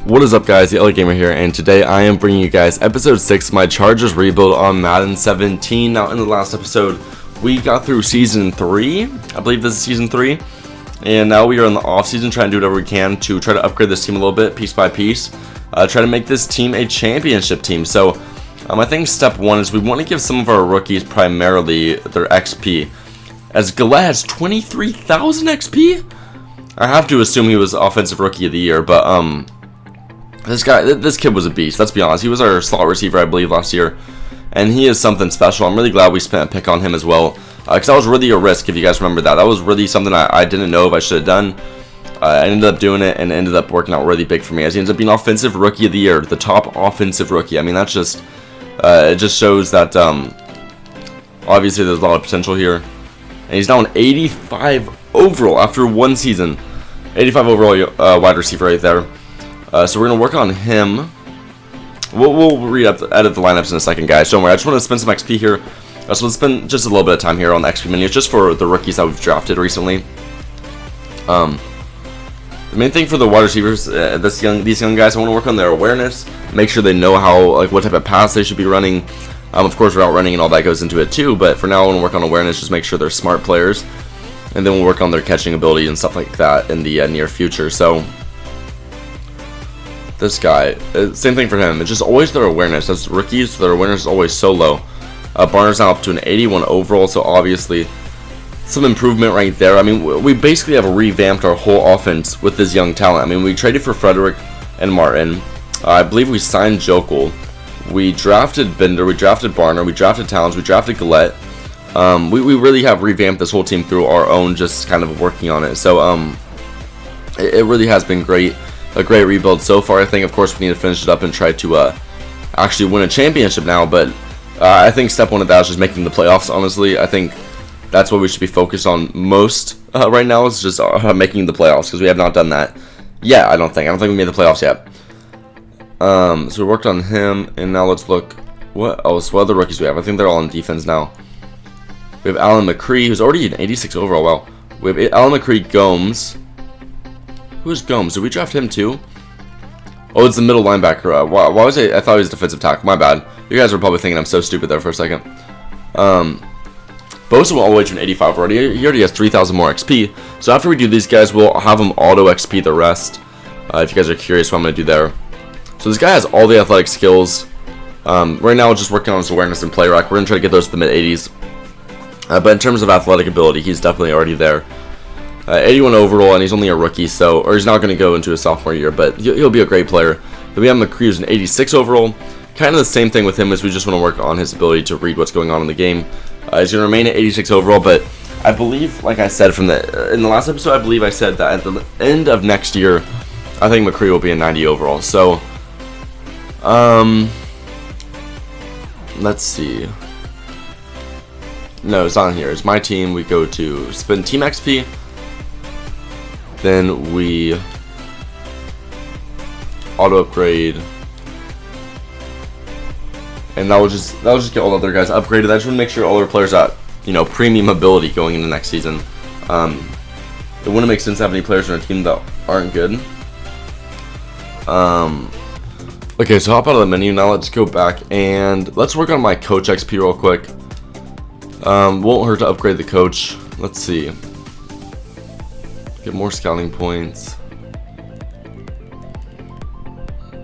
What is up, guys? The LA Gamer here, and today I am bringing you guys episode 6 of my Chargers rebuild on Madden 17. Now, in the last episode, we got through season 3. I believe this is season 3. And now we are in the offseason, trying to do whatever we can to try to upgrade this team a little bit, piece by piece. Try to make this team a championship team. So, I think step 1 is we want to give some of our rookies primarily their XP. As Gillette has 23,000 XP? I have to assume he was Offensive Rookie of the Year, but, this kid was a beast, let's be honest. He was our slot receiver, I believe, last year. And he is something special. I'm really glad we spent a pick on him as well. Because that was really a risk, if you guys remember that. That was really something I didn't know if I should have done. I ended up doing it, and it ended up working out really big for me. As he ends up being Offensive Rookie of the Year. The top Offensive Rookie. I mean, that's just... it just shows that, obviously, there's a lot of potential here. And he's now an 85 overall after one season. 85 overall wide receiver right there. So we're going to work on him. We'll edit the lineups in a second, guys. Don't worry. I just want to spend some XP here. So let's spend just a little bit of time here on the XP menu, just for the rookies that we've drafted recently. The main thing for the wide receivers, these young guys, I want to work on their awareness. Make sure they know how, what type of pass they should be running. Of course, route running and all that goes into it too. But for now, I want to work on awareness. Just make sure they're smart players, and then we'll work on their catching ability and stuff like that in the near future. So. This guy, same thing for him. It's just always their awareness. As rookies, their awareness is always so low. Barner's now up to an 81 overall, so obviously some improvement right there. I mean, we basically have revamped our whole offense with this young talent. I mean, we traded for Frederick and Martin. I believe we signed Jokel. We drafted Bender. We drafted Barner. We drafted Towns. We drafted Gillette. We really have revamped this whole team through our own, just kind of working on it. So it really has been great. A great rebuild so far. I think, of course, we need to finish it up and try to actually win a championship now. But I think step 1 of that is just making the playoffs. Honestly, I think that's what we should be focused on most right now, is just making the playoffs, because we have not done that yet. I don't think we made the playoffs yet. So we worked on him, and now let's look. What else? What other rookies do we have? I think they're all on defense now. We have Alan McCree, who's already an 86 overall. Wow. We have Alan McCree, Gomes. Who's Gomes? Did we draft him too? Oh, it's the middle linebacker. Why was I thought he was defensive tackle. My bad. You guys were probably thinking I'm so stupid there for a second. Bosa will all the way to an 85 already. He already has 3,000 more XP. So after we do these guys, we'll have him auto XP the rest. If you guys are curious what I'm going to do there. So this guy has all the athletic skills. Right now, we're just working on his awareness and play rec. We're going to try to get those to the mid-80s. But in terms of athletic ability, he's definitely already there. 81 overall, and he's only a rookie, or he's not going to go into his sophomore year, but he'll be a great player. Then we have McCree, who's an 86 overall. Kind of the same thing with him, as we just want to work on his ability to read what's going on in the game. He's going to remain at 86 overall, but I believe, like I said in the last episode, I believe I said that at the end of next year, I think McCree will be a 90 overall. So, let's see. No, it's on here. It's my team. We go to spend team XP. Then we auto upgrade, and that will just get all the other guys upgraded. I just want to make sure all our players got, premium ability going into next season. It wouldn't make sense to have any players on our team that aren't good. Okay, so hop out of the menu now. Let's go back and let's work on my coach XP real quick. Won't hurt to upgrade the coach. Let's see. Get more scouting points.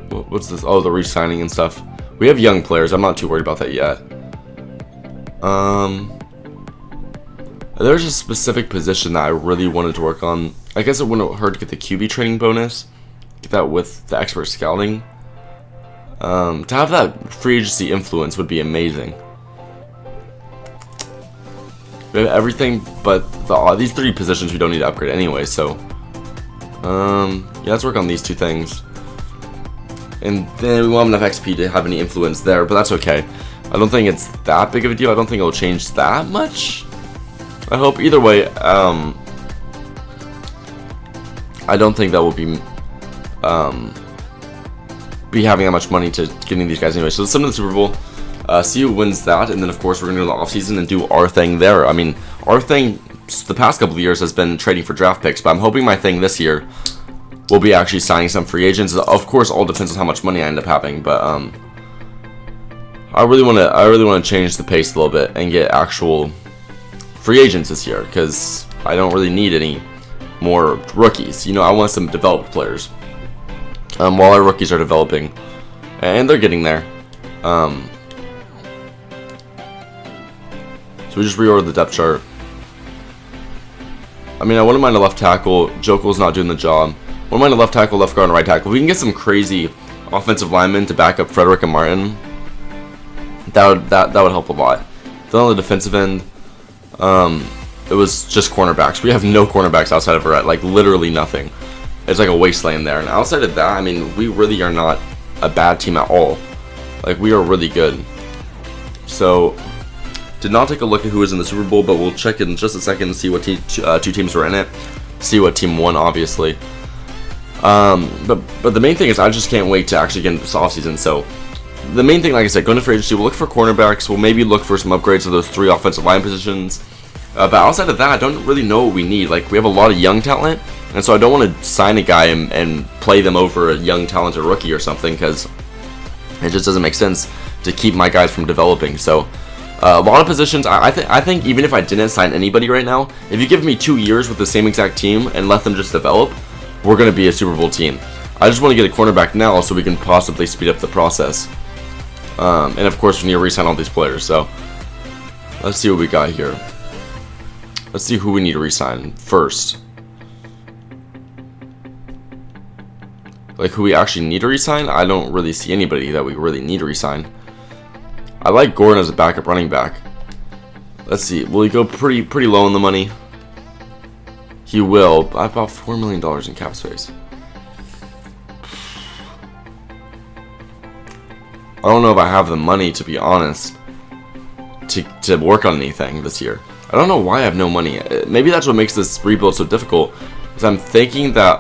What's this? Oh, the re-signing and stuff. We have young players. I'm not too worried about that yet. There's a specific position that I really wanted to work on. I guess it wouldn't hurt to get the QB training bonus. Get that with the expert scouting. To have that free agency influence would be amazing. We have everything but these 3 positions we don't need to upgrade anyway, so yeah, let's work on these 2 things. And then we won't have enough XP to have any influence there, but that's okay. I don't think it's that big of a deal. I don't think it'll change that much. I hope. Either way, I don't think that will be having that much money to getting these guys anyway. So let's send to the Super Bowl. See who wins that, and then of course we're going to go to the offseason and do our thing there. I mean, our thing the past couple of years has been trading for draft picks, but I'm hoping my thing this year we'll be actually signing some free agents. Of course, all depends on how much money I end up having, but I really want to change the pace a little bit and get actual free agents this year, because I don't really need any more rookies. You know, I want some developed players. While our rookies are developing, and they're getting there. So we just reordered the depth chart. I mean, I wouldn't mind a left tackle. Jokel's not doing the job. Wouldn't mind a left tackle, left guard, and right tackle. If we can get some crazy offensive linemen to back up Frederick and Martin, that would help a lot. Then on the defensive end, it was just cornerbacks. We have no cornerbacks outside of Barrett, like literally nothing. It's like a wasteland there. And outside of that, I mean, we really are not a bad team at all. Like, we are really good. So, did not take a look at who was in the Super Bowl, but we'll check in just a second and see what two teams were in it. See what team won, obviously. But the main thing is I just can't wait to actually get into this offseason. So, the main thing, like I said, going to free agency, we'll look for cornerbacks. We'll maybe look for some upgrades to those 3 offensive line positions. But outside of that, I don't really know what we need. Like, we have a lot of young talent. And so I don't want to sign a guy and play them over a young, talented rookie or something, because it just doesn't make sense to keep my guys from developing. So a lot of positions, I think even if I didn't sign anybody right now, if you give me 2 years with the same exact team and let them just develop, we're going to be a Super Bowl team. I just want to get a cornerback now so we can possibly speed up the process. And of course, we need to re-sign all these players. So let's see what we got here. Let's see who we need to re-sign first. Like, who we actually need to resign, I don't really see anybody that we really need to resign. I like Gordon as a backup running back. Let's see, will he go pretty low in the money? He will. About $4 million in cap space. I don't know if I have the money, to be honest, to work on anything this year. I don't know why I have no money. Maybe that's what makes this rebuild so difficult, because I'm thinking that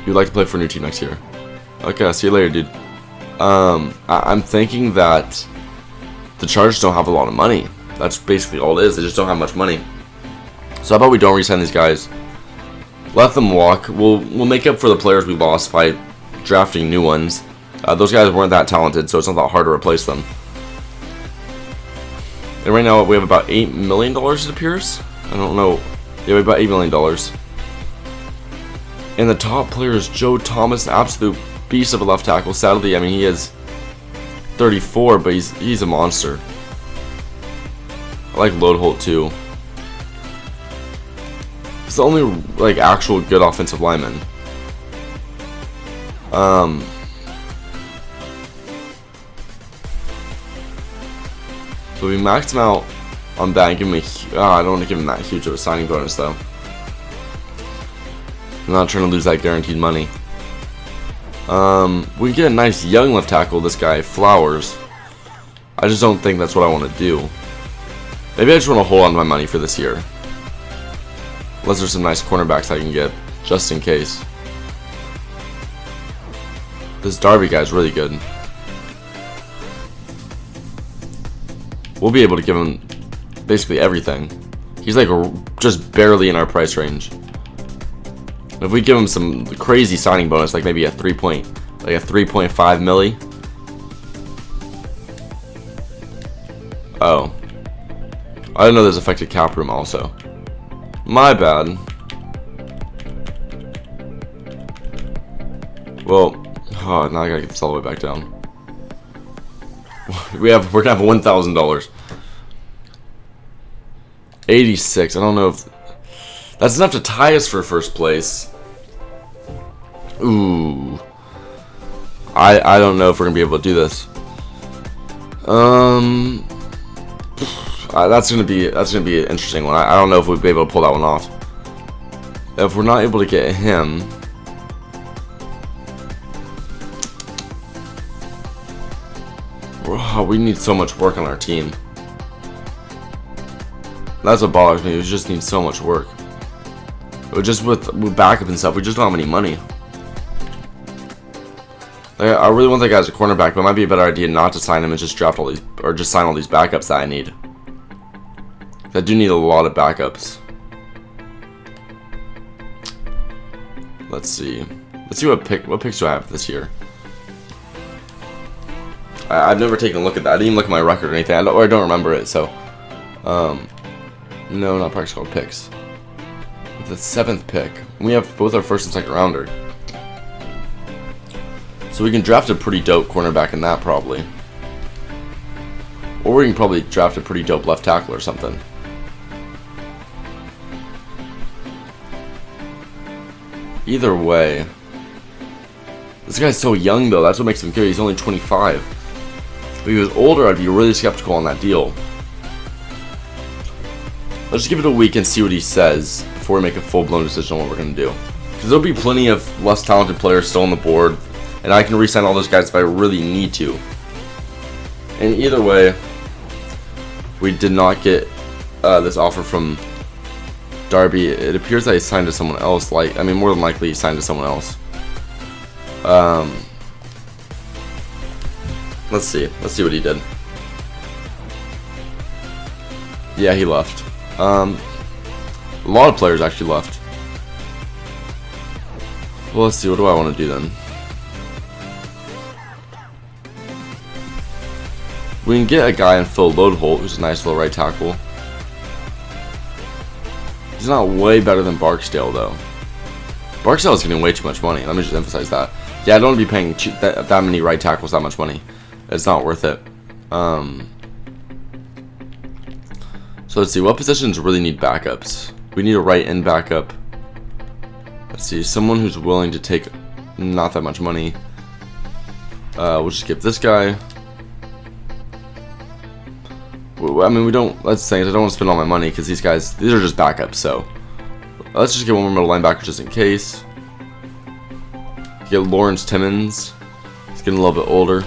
you'd like to play for a new team next year. Okay, see you later, dude. I'm thinking that the Chargers don't have a lot of money. That's basically all it is. They just don't have much money. So how about we don't re-sign these guys? Let them walk. We'll make up for the players we lost by drafting new ones. Those guys weren't that talented, so it's not that hard to replace them. And right now we have about $8 million, it appears. I don't know. Yeah, we have about $8 million. And the top player is Joe Thomas, an absolute beast of a left tackle. Sadly, I mean, he is 34, but he's a monster. I like Load Holt too. He's the only like actual good offensive lineman. So we maxed him out on that and give him I don't want to give him that huge of a signing bonus though. I'm not trying to lose that guaranteed money. We can get a nice young left tackle, this guy, Flowers. I just don't think that's what I want to do. Maybe I just want to hold on to my money for this year. Unless there's some nice cornerbacks I can get, just in case. This Darby guy's really good. We'll be able to give him basically everything. He's like just barely in our price range. If we give him some crazy signing bonus, like maybe a 3.5 milli. Oh, I didn't know there's affected cap room also. My bad. Well, oh, now I gotta get this all the way back down. We're gonna have $1,000. 86. I don't know if that's enough to tie us for first place. Ooh. I don't know if we're gonna be able to do this. That's gonna be an interesting one. I don't know if we'll be able to pull that one off. If we're not able to get him, we need so much work on our team. That's what bothers me. We just need so much work. But just with backup and stuff, we just don't have any money. Like, I really want that guy as a cornerback, but it might be a better idea not to sign him and just draft all these, or just sign all these backups that I need. I do need a lot of backups. Let's see. Let's see what picks do I have this year. I've never taken a look at that. I didn't even look at my record or anything. I don't remember it. So, no, not practice squad picks. With the 7th pick, we have both our first and second rounder. So we can draft a pretty dope cornerback in that probably. Or we can probably draft a pretty dope left tackle or something. Either way. This guy's so young though, that's what makes him good. He's only 25. If he was older, I'd be really skeptical on that deal. Let's just give it a week and see what he says before we make a full-blown decision on what we're going to do. Because there'll be plenty of less talented players still on the board, and I can re-sign all those guys if I really need to. And either way, we did not get this offer from Darby. It appears that he signed to someone else. More than likely he signed to someone else. Let's see what he did. Yeah, he left. A lot of players actually left. Well, let's see. What do I want to do then? We can get a guy in Phil Loadholt, who's a nice little right tackle. He's not way better than Barksdale, though. Barksdale is getting way too much money. Let me just emphasize that. Yeah, I don't want to be paying that many right tackles that much money. It's not worth it. So let's see. What positions really need backups? We need a right end backup. Let's see. Someone who's willing to take not that much money. We'll just give this guy. Let's say I don't want to spend all my money because these are just backups. So let's just get one more middle linebacker just in case. Get Lawrence Timmons. He's getting a little bit older.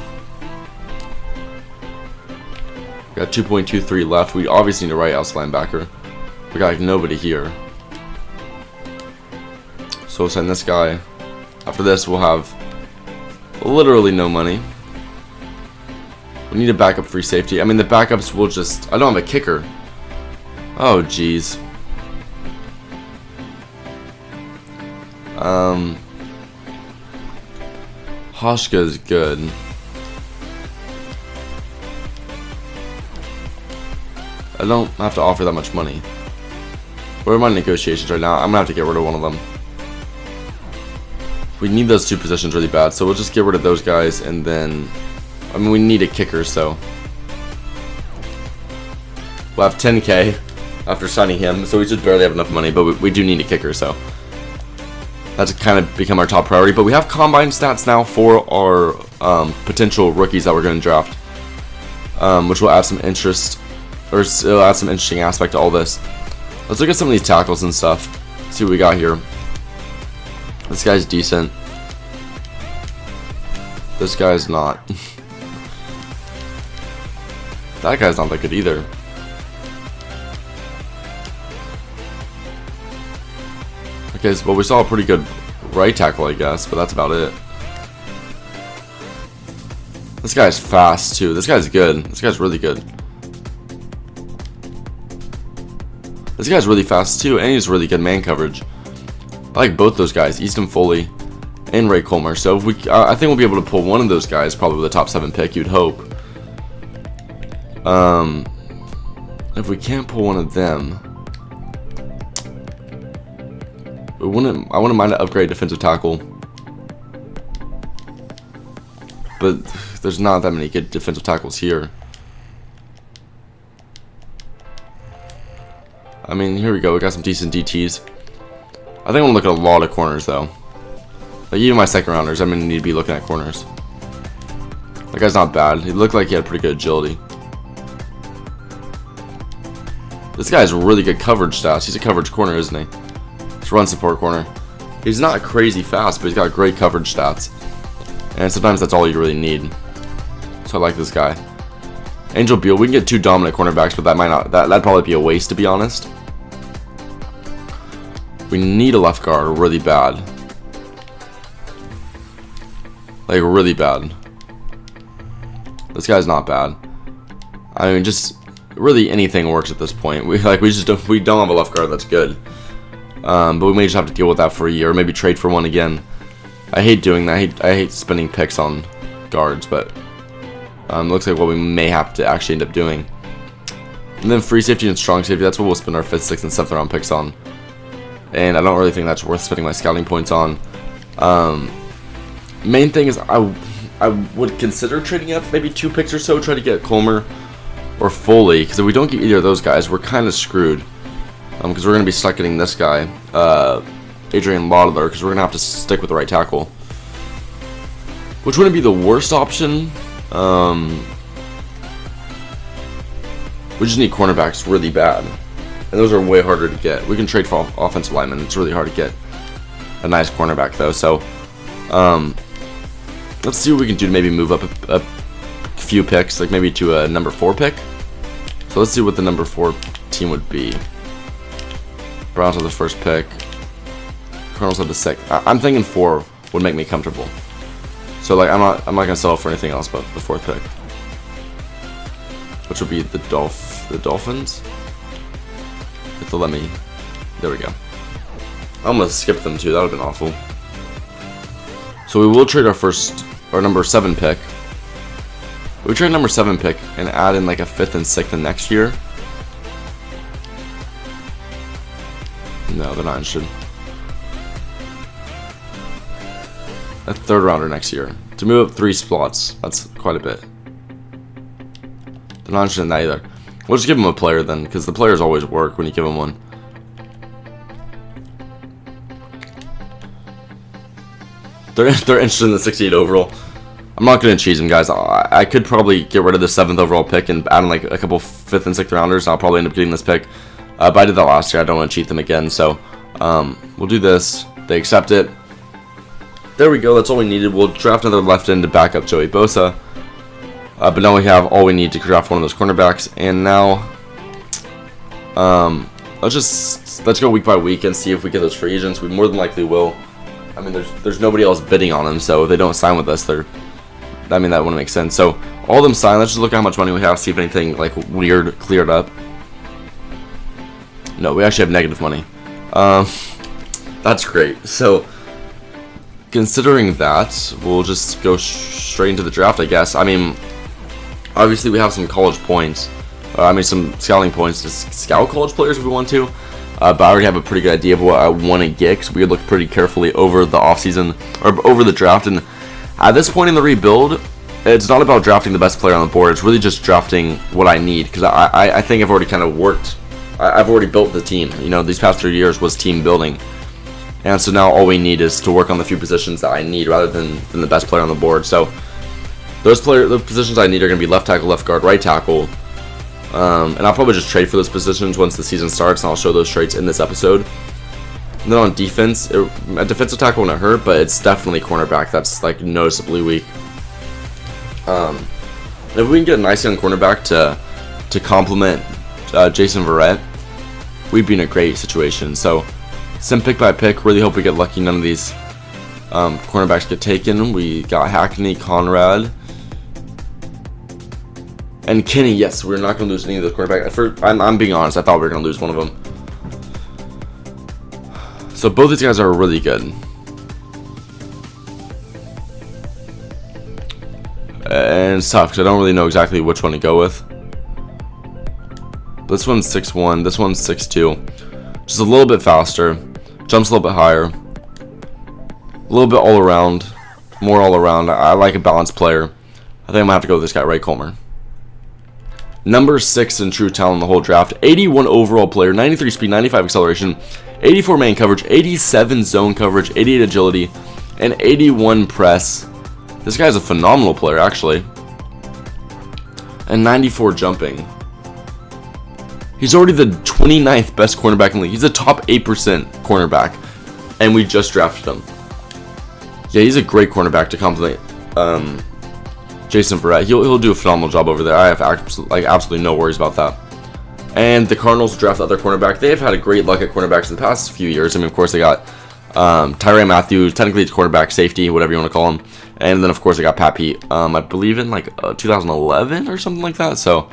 Got 2.23 left. We obviously need a right outside linebacker. We got nobody here. So we'll send this guy. After this, we'll have literally no money. We need a backup free safety. The backups will just... I don't have a kicker. Oh, jeez. Hoshka is good. I don't have to offer that much money. Where are my negotiations right now? I'm gonna have to get rid of one of them. We need those two positions really bad, so we'll just get rid of those guys, and then we need a kicker, so we'll have 10K after signing him, so we just barely have enough money, but we do need a kicker, so that's kind of become our top priority. But we have combine stats now for our potential rookies that we're going to draft, which will add some interest. Or it'll add some interesting aspect to all this. Let's look at some of these tackles and stuff. See what we got here. This guy's decent. This guy's not. That guy's not that good either. Okay, so, well, we saw a pretty good right tackle, I guess, but that's about it. This guy's fast too. This guy's good. This guy's really good. This guy's really fast too, and he's really good man coverage. I like both those guys, Easton Foley and Ray Colmer. So if I think we'll be able to pull one of those guys, probably with a top 7 pick. You'd hope. If we can't pull one of them, I wouldn't mind an upgrade defensive tackle, but there's not that many good defensive tackles here. Here we go. We got some decent DTs. I think I'm gonna look at a lot of corners though. Like even my second rounders, I'm gonna need to be looking at corners. That guy's not bad. He looked like he had pretty good agility. This guy has really good coverage stats. He's a coverage corner, isn't he? It's run support corner. He's not crazy fast, but he's got great coverage stats. And sometimes that's all you really need. So I like this guy. Angel Beal. We can get 2 dominant cornerbacks, but that might not. That'd probably be a waste, to be honest. We need a left guard really bad. Like really bad. This guy's not bad. really anything works at this point. We just don't have a left guard that's good. But we may just have to deal with that for a year, or maybe trade for one again. I hate doing that. I hate spending picks on guards, but looks like what we may have to actually end up doing. And then free safety and strong safety, that's what we'll spend our 5th, 6th, and 7th round picks on. And I don't really think that's worth spending my scouting points on. Main thing is I would consider trading up maybe 2 picks or so, try to get Colmer or Foley, because if we don't get either of those guys, we're kind of screwed. Because we're going to be stuck getting this guy, Adrian Laudler, because we're going to have to stick with the right tackle. Which wouldn't be the worst option. We just need cornerbacks really bad. And those are way harder to get. We can trade for offensive linemen. It's really hard to get a nice cornerback, though. So, let's see what we can do to maybe move up a few picks, like maybe to a number 4 pick. So let's see what the number 4 team would be. Browns have the 1st pick. Cardinals have the 6th. I'm thinking 4 would make me comfortable. So like I'm not gonna settle for anything else but the 4th pick, which will be the Dolphins. If they'll let me. There we go. I'm gonna skip them too. That would have been awful. So we will trade our number 7 pick. We trade number 7 pick and add in like a 5th and 6th in next year. No, they're not interested. A 3rd rounder next year. To move up 3 spots. That's quite a bit. They're not interested in that either. We'll just give them a player then, because the players always work when you give them one. They're interested in the 68 overall. I'm not going to cheese them, guys. I could probably get rid of the 7th overall pick and add in like a couple 5th and 6th rounders. I'll probably end up getting this pick. But I did that last year. I don't want to cheat them again. So we'll do this. They accept it. There we go. That's all we needed. We'll draft another left end to back up Joey Bosa. But now we have all we need to draft one of those cornerbacks. And now let's go week by week and see if we get those free agents. We more than likely will. I mean, there's nobody else bidding on them, so if they don't sign with us, that wouldn't make sense. So all of them sign. Let's just look at how much money we have, see if anything like weird cleared up. No, we actually have negative money. That's great. So considering that, we'll just go straight into the draft, I guess. I mean, obviously we have some college points. Some scouting points to scout college players if we want to. But I already have a pretty good idea of what I want to get, because we look pretty carefully over the offseason, or over the draft. And at this point in the rebuild, it's not about drafting the best player on the board. It's really just drafting what I need, because I think I've already kind of worked. I've already built the team. You know, these past 3 years was team building. And so now all we need is to work on the few positions that I need rather than the best player on the board. So the positions I need are going to be left tackle, left guard, right tackle. And I'll probably just trade for those positions once the season starts, and I'll show those trades in this episode. And then on defense, a defensive tackle wouldn't hurt, but it's definitely cornerback that's like noticeably weak. If we can get a nice young cornerback to complement Jason Verrett, we'd be in a great situation. So, sim pick by pick, really hope we get lucky. None of these cornerbacks get taken. We got Hackney, Conrad, and Kenny. Yes, we're not going to lose any of those cornerbacks. I'm being honest, I thought we were going to lose one of them. So both these guys are really good. And it's tough because I don't really know exactly which one to go with. This one's 6'1", this one's 6'2". Just a little bit faster. Jumps a little bit higher. A little bit all around. More all around. I like a balanced player. I think I'm going to have to go with this guy, Ray Colmer. Number 6 in true talent in the whole draft. 81 overall player. 93 speed, 95 acceleration. 84 man coverage. 87 zone coverage. 88 agility. And 81 press. This guy's a phenomenal player, actually. And 94 jumping. He's already the 29th best cornerback in the league. He's a top 8% cornerback. And we just drafted him. Yeah, he's a great cornerback to complement Jason Verrett. He'll do a phenomenal job over there. I have absolutely no worries about that. And the Cardinals will draft the other cornerback. They have had a great luck at cornerbacks in the past few years. I mean, of course, they got Tyrann Mathieu. Technically, it's cornerback, safety, whatever you want to call him. And then, of course, they got Pat Pete. I believe in like 2011 or something like that. So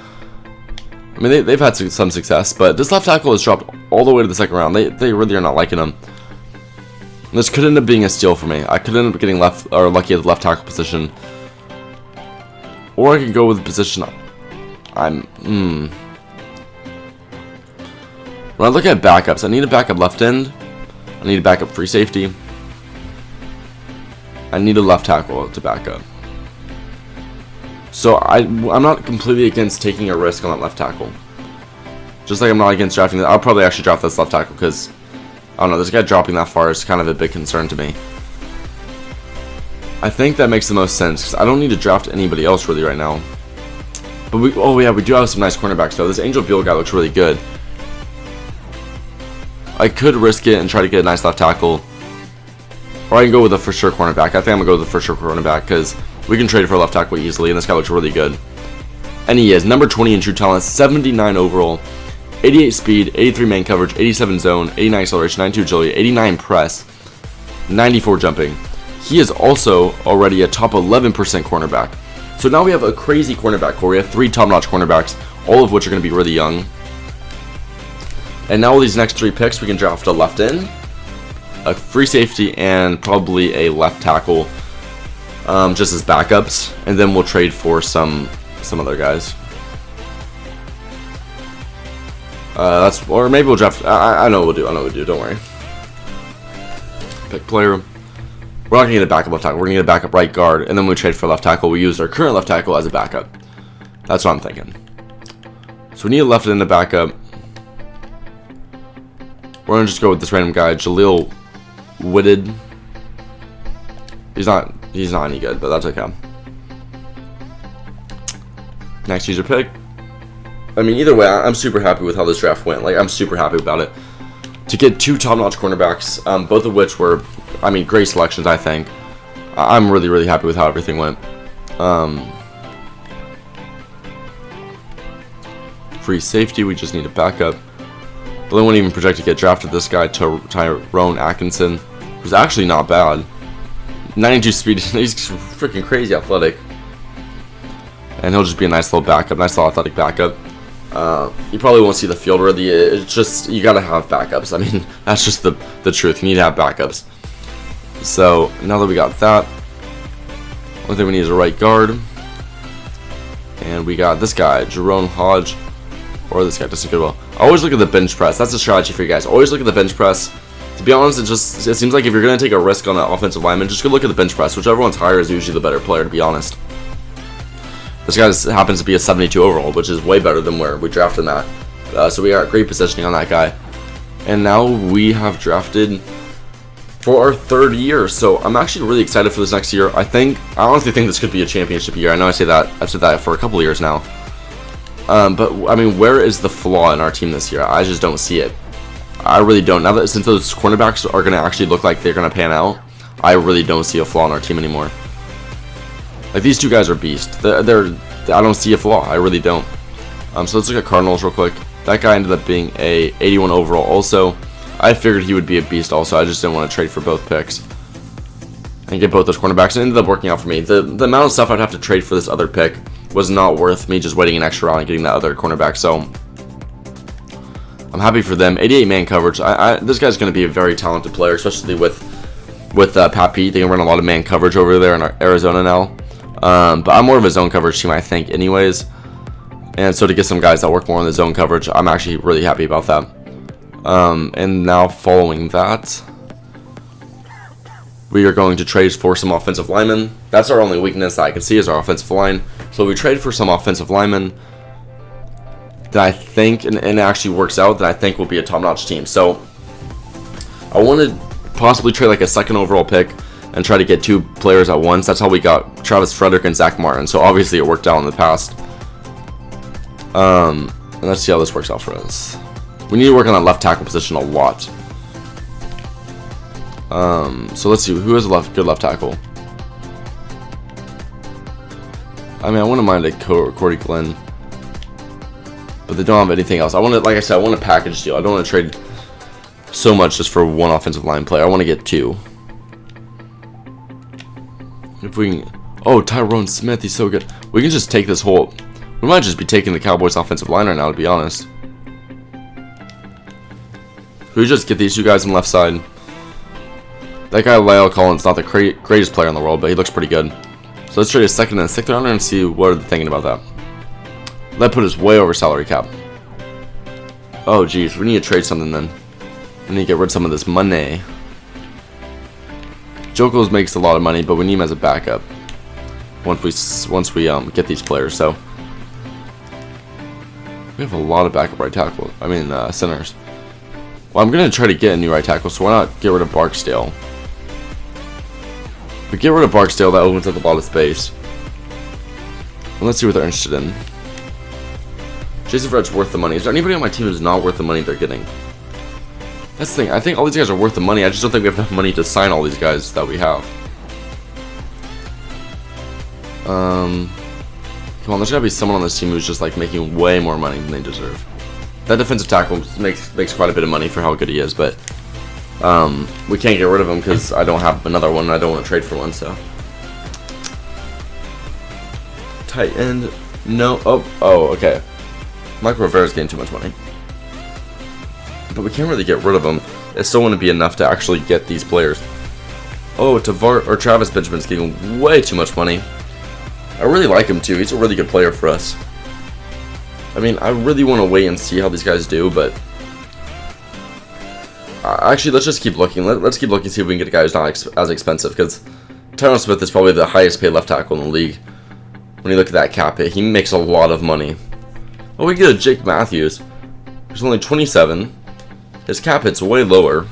I mean, they've had some success, but this left tackle has dropped all the way to the second round. They really are not liking him. This could end up being a steal for me. I could end up getting lucky at the left tackle position, or I could go with the position. When I look at backups, I need a backup left end. I need a backup free safety. I need a left tackle to back up. So I'm not completely against taking a risk on that left tackle. Just like I'm not against drafting that. I'll probably actually draft this left tackle because I don't know, this guy dropping that far is kind of a big concern to me. I think that makes the most sense because I don't need to draft anybody else really right now. But we do have some nice cornerbacks though. This Angel Beal guy looks really good. I could risk it and try to get a nice left tackle. Or I can go with a for sure cornerback. I think I'm going to go with the for sure cornerback because we can trade for a left tackle easily, and this guy looks really good. And he is number 20 in true talent, 79 overall, 88 speed, 83 man coverage, 87 zone, 89 acceleration, 92 agility, 89 press, 94 jumping. He is also already a top 11% cornerback. So now we have a crazy cornerback core. We have 3 top-notch cornerbacks, all of which are going to be really young. And now with these next 3 picks, we can draft a left end, a free safety, and probably a left tackle, just as backups. And then we'll trade for some other guys. Or maybe we'll draft. I know what we'll do. Don't worry. Pick player. We're not gonna get a backup left tackle. We're gonna get a backup right guard, and then when we trade for left tackle, we use our current left tackle as a backup. That's what I'm thinking. So we need a left end to backup. We're gonna just go with this random guy, Jaleel Whitted. He's not any good, but that's okay. Next user pick. I mean, either way, I'm super happy with how this draft went. Like, I'm super happy about it. To get 2 top-notch cornerbacks, both of which were, I mean, great selections, I think. I'm really, really happy with how everything went. Free safety, we just need a backup. But they wouldn't even project to get drafted. This guy, Tyrone Atkinson, was actually not bad. 92 speed, he's freaking crazy athletic. And he'll just be a nice little backup, nice little athletic backup. You probably won't see the field really. It's just, you gotta have backups. I mean, that's just the truth. You need to have backups. So, now that we got that, one thing we need is a right guard. And we got this guy, Jerome Hodge. Or this guy, Justin Goodwill. Always look at the bench press. That's a strategy for you guys. Always look at the bench press. To be honest, it seems like if you're going to take a risk on an offensive lineman, just go look at the bench press. Whichever one's higher is usually the better player, to be honest. This guy happens to be a 72 overall, which is way better than where we drafted him at. So we got great positioning on that guy. And now we have drafted for our 3rd year. So I'm actually really excited for this next year. I honestly think this could be a championship year. I know I've said that for a couple of years now. But I mean, where is the flaw in our team this year? I just don't see it. I really don't. Now that since those cornerbacks are going to actually look like they're going to pan out, I really don't see a flaw in our team anymore. Like, these 2 guys are beasts. I don't see a flaw. I really don't. So let's look at Cardinals real quick. That guy ended up being a 81 overall also. I figured he would be a beast also. I just didn't want to trade for both picks and get both those cornerbacks. It ended up working out for me. The amount of stuff I'd have to trade for this other pick was not worth me just waiting an extra round and getting that other cornerback. So I'm happy for them. 88 man coverage. This guy's going to be a very talented player, especially with Pat Pete. They can run a lot of man coverage over there in Arizona now. But I'm more of a zone coverage team, I think, anyways. And so to get some guys that work more on the zone coverage, I'm actually really happy about that. And now following that, we are going to trade for some offensive linemen. That's our only weakness that I can see is our offensive line. So we trade for some offensive linemen that I think, and it actually works out, that I think will be a top-notch team. So I want to possibly trade like a 2nd overall pick and try to get 2 players at once. That's how we got Travis Frederick and Zach Martin. So obviously it worked out in the past. And let's see how this works out for us. We need to work on that left tackle position a lot. So let's see, who has a good left tackle? I mean, I wouldn't mind a Corey Glenn, but they don't have anything else. Like I said, I want a package deal. I don't want to trade so much just for 1 offensive line player. I want to get 2. If we can, oh, Tyrone Smith, he's so good. We can just take this whole We might just be taking the Cowboys offensive line right now, to be honest. We just get these two guys on the left side. That guy, Lyle Collins, not the greatest player in the world, but he looks pretty good. So let's trade a second and a sixth rounder and see what they're thinking about that. That put us way over salary cap. Oh, geez. We need to trade something then. We need to get rid of some of this money. Jokos makes a lot of money, but we need him as a backup. Once we get these players, so we have a lot of backup right tackle. I mean, centers. Well, I'm gonna try to get a new right tackle, so why not get rid of Barksdale? If we get rid of Barksdale, that opens up a lot of space. And let's see what they're interested in. Jason Verrett's worth the money. Is there anybody on my team who's not worth the money they're getting? That's the thing. I think all these guys are worth the money. I just don't think we have enough money to sign all these guys that we have. Come on, there's gotta be someone on this team who's just like making way more money than they deserve. That defensive tackle makes quite a bit of money for how good he is, but we can't get rid of him because I don't have another one and I don't want to trade for one, so. Tight end. No. Oh, okay. Michael Rivera's getting too much money. But we can't really get rid of him. It still wouldn't be enough to actually get these players. Oh, Travis Benjamin's getting way too much money. I really like him too. He's a really good player for us. I mean, I really want to wait and see how these guys do, but actually, let's just keep looking. Let's keep looking, see if we can get a guy who's not as expensive, because Tyron Smith is probably the highest paid left tackle in the league. When you look at that cap hit, he makes a lot of money. Oh, we get a Jake Matthews. He's only 27. His cap hit's way lower.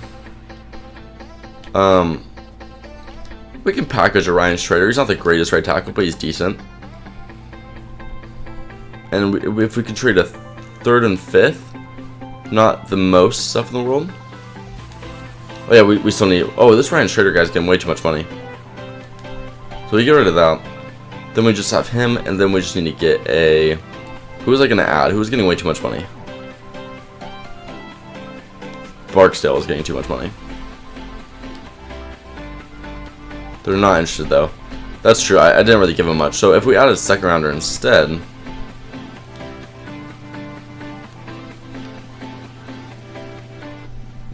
We can package a Ryan Schrader. He's not the greatest right tackle, but he's decent. And if we could trade a third and fifth, not the most stuff in the world. Oh yeah, we still need. Oh, this Ryan Schrader guy's getting way too much money. So we get rid of that. Then we just have him, and then we just need to get a. Who was I gonna add? Who was getting way too much money? Barksdale is getting too much money. They're not interested though. That's true. I didn't really give him much. So if we added a second rounder instead.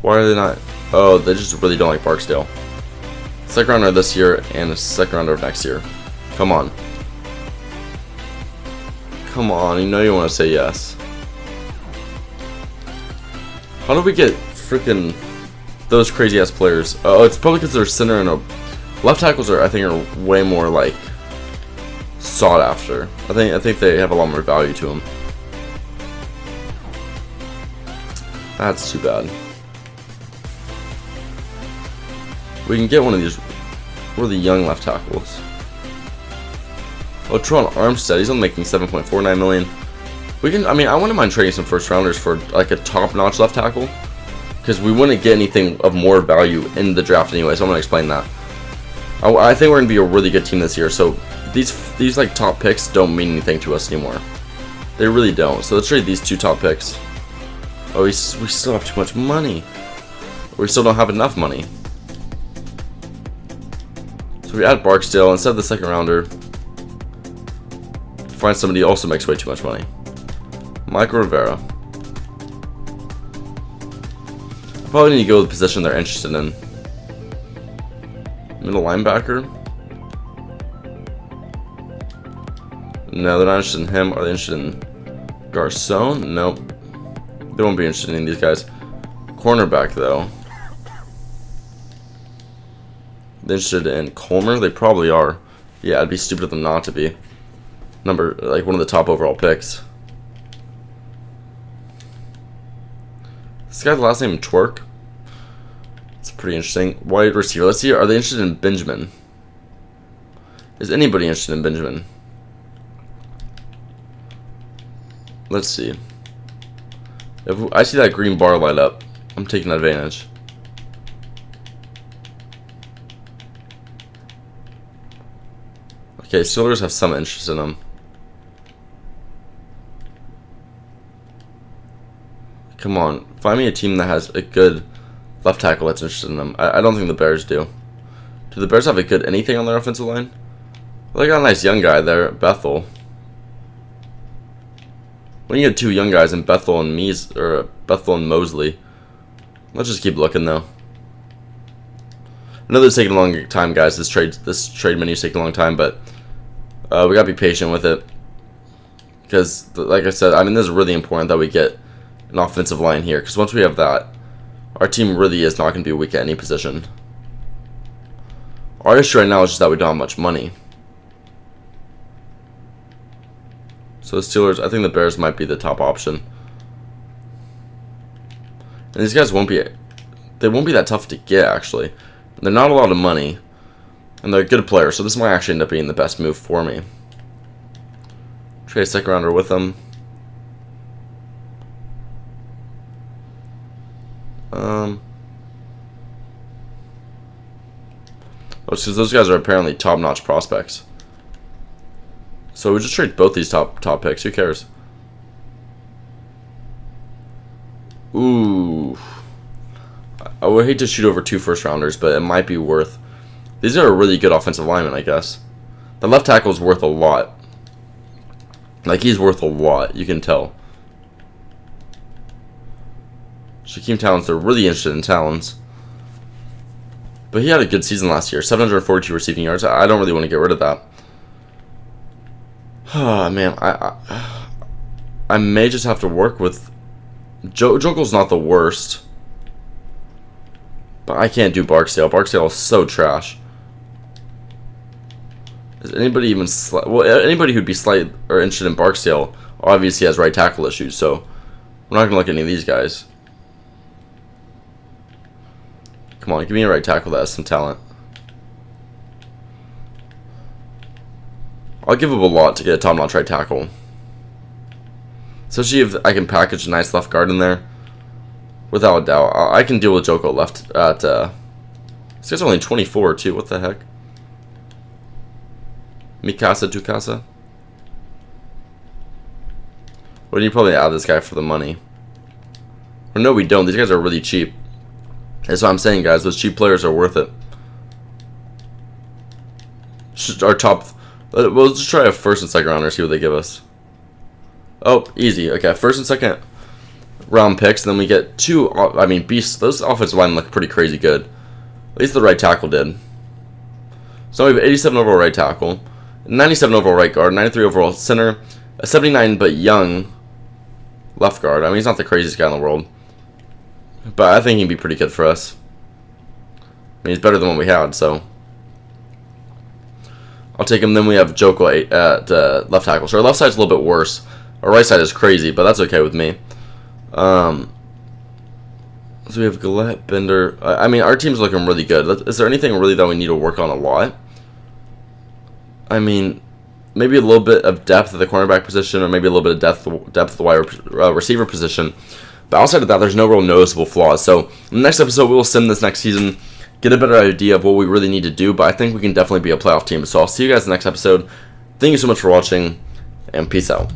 Why are they not? Oh, they just really don't like Barksdale. Second rounder this year and a second rounder of next year. Come on. Come on, you know you want to say yes. How do we get freaking those crazy ass players? Oh, it's probably because they're center and left tackles are, I think, are way more like sought after. I think they have a lot more value to them. That's too bad. We can get one of these really young left tackles. Oh, Tron Armstead, he's only making $7.49 million. We can. I mean, I wouldn't mind trading some first rounders for like a top-notch left tackle, because we wouldn't get anything of more value in the draft anyway. So I'm gonna explain that. I think we're gonna be a really good team this year. So these like top picks don't mean anything to us anymore. They really don't. So let's trade these two top picks. Oh, we still have too much money. We still don't have enough money. So we add Barksdale instead of the second rounder. Find somebody who also makes way too much money. Michael Rivera. I probably need to go with the position they're interested in. Middle linebacker. No, they're not interested in him. Are they interested in Garcon? Nope. They won't be interested in these guys. Cornerback, though. They're interested in Colmer? They probably are. Yeah, it'd be stupid of them not to be. Like one of the top overall picks. This guy's last name Twerk. It's pretty interesting. Wide receiver. Let's see. Are they interested in Benjamin? Is anybody interested in Benjamin? Let's see. If I see that green bar light up, I'm taking advantage. Okay, Steelers have some interest in him. Come on, find me a team that has a good left tackle that's interested in them. I don't think the Bears do. Do the Bears have a good anything on their offensive line? Well, they got a nice young guy there, Bethel. When you get two young guys in Bethel and Mosley. Let's just keep looking though. I know this is taking a long time, guys. This trade menu is taking a long time, but we gotta be patient with it. Because, like I said, I mean, this is really important that we get an offensive line here. Because once we have that, our team really is not going to be weak at any position. Our issue right now is just that we don't have much money. So the Steelers, I think the Bears might be the top option. And these guys won't be that tough to get, actually. They're not a lot of money. And they're good players, so this might actually end up being the best move for me. Trade a second rounder with them. Because those guys are apparently top-notch prospects. So we just trade both these top picks. Who cares? Ooh. I would hate to shoot over 2 first-rounders, but it might be worth. These are a really good offensive linemen, I guess. The left tackle is worth a lot. Like, he's worth a lot, you can tell. Shaquem Talons, they're really interested in Talons. But he had a good season last year. 742 receiving yards. I don't really want to get rid of that. Oh, man. I may just have to work with... Jokel's not the worst. But I can't do Barksdale. Barksdale is so trash. Is anybody even... Well, anybody who'd be slight or interested in Barksdale obviously has right tackle issues. So we're not going to look at any of these guys. Come on, give me a right tackle that has some talent. I'll give up a lot to get a top-notch right tackle. Especially if I can package a nice left guard in there. Without a doubt. I can deal with Joko left at... This guy's only 24 too, what the heck? Mikasa Tukasa? Well, you probably add this guy for the money. Or no, we don't. These guys are really cheap. That's what I'm saying, guys. Those cheap players are worth it. Our top... We'll just try a first and second rounder, see what they give us. Oh, easy. Okay, first and second round picks, and then we get 2... I mean, beasts. Those offensive linemen look pretty crazy good. At least the right tackle did. So we have 87 overall right tackle, 97 overall right guard, 93 overall center, a 79 but young left guard. I mean, he's not the craziest guy in the world. But I think he'd be pretty good for us. I mean, he's better than what we had, so... I'll take him. Then we have Joko at left tackle. So our left side's a little bit worse. Our right side is crazy, but that's okay with me. So we have Gillette, Bender. I mean, our team's looking really good. Is there anything really that we need to work on a lot? I mean, maybe a little bit of depth at the cornerback position, or maybe a little bit of depth at the wide receiver position. But outside of that, there's no real noticeable flaws. So in the next episode, we will sim this next season, get a better idea of what we really need to do. But I think we can definitely be a playoff team. So I'll see you guys in the next episode. Thank you so much for watching, and peace out.